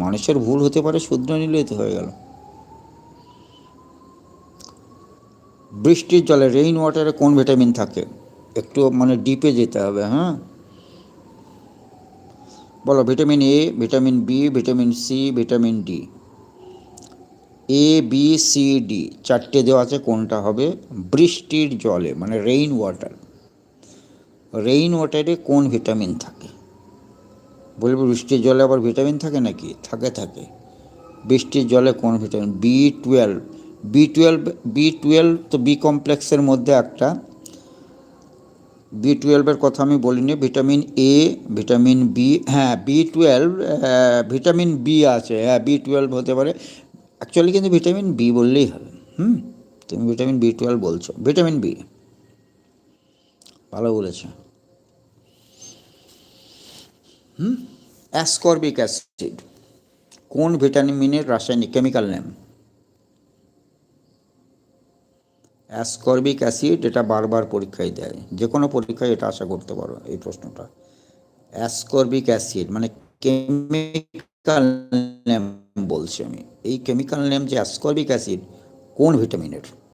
মানুষের ভুল হতে পারে, শুধরে নিলেই তো হয়ে গেল। বৃষ্টির জলে, রেইন ওয়াটারে কোন ভিটামিন থাকে? একটু মানে ডিপে যেতে হবে, হ্যাঁ। বলো, vitamin A, vitamin B, vitamin C, vitamin D. A B C D চারটে দেওয়া আছে, কোনটা হবে? বৃষ্টির জলে মানে রেইন ওয়াটার, রেইন ওয়াটারে কোন ভিটামিন থাকে? বলবো বৃষ্টির জলে আবার ভিটামিন থাকে নাকি? থাকে থাকে। বৃষ্টির জলে কোন ভিটামিন? বি12। বি12 তো বি কমপ্লেক্সের মধ্যে একটা। বি12-এর কথা আমি বলিনি। ভিটামিন এ, ভিটামিন বি, হ্যাঁ বি12, ভিটামিন বি আছে, হ্যাঁ বি12 হতে পারে। অ্যাকচুয়ালি কিন্তু ভিটামিন বি বললেই হবে। তুমি ভিটামিন বি12 বলছো, ভিটামিন বি। ভালো বলেছো। অ্যাসকর্বিক অ্যাসিড কোন ভিটামিনের রাসায়নিক কেমিক্যাল নেম? অ্যাসকর্বিক অ্যাসিড, এটা বারবার পরীক্ষায় দেয়, যে কোনো পরীক্ষায় এটা আশা করতে পারো এই প্রশ্নটা। অ্যাসকর্বিক অ্যাসিড মানে কেমিক্যাল নেম বলছি আমি, এই কেমিক্যাল নেম যে অ্যাসকর্বিক অ্যাসিড কোন ভিটামিনের?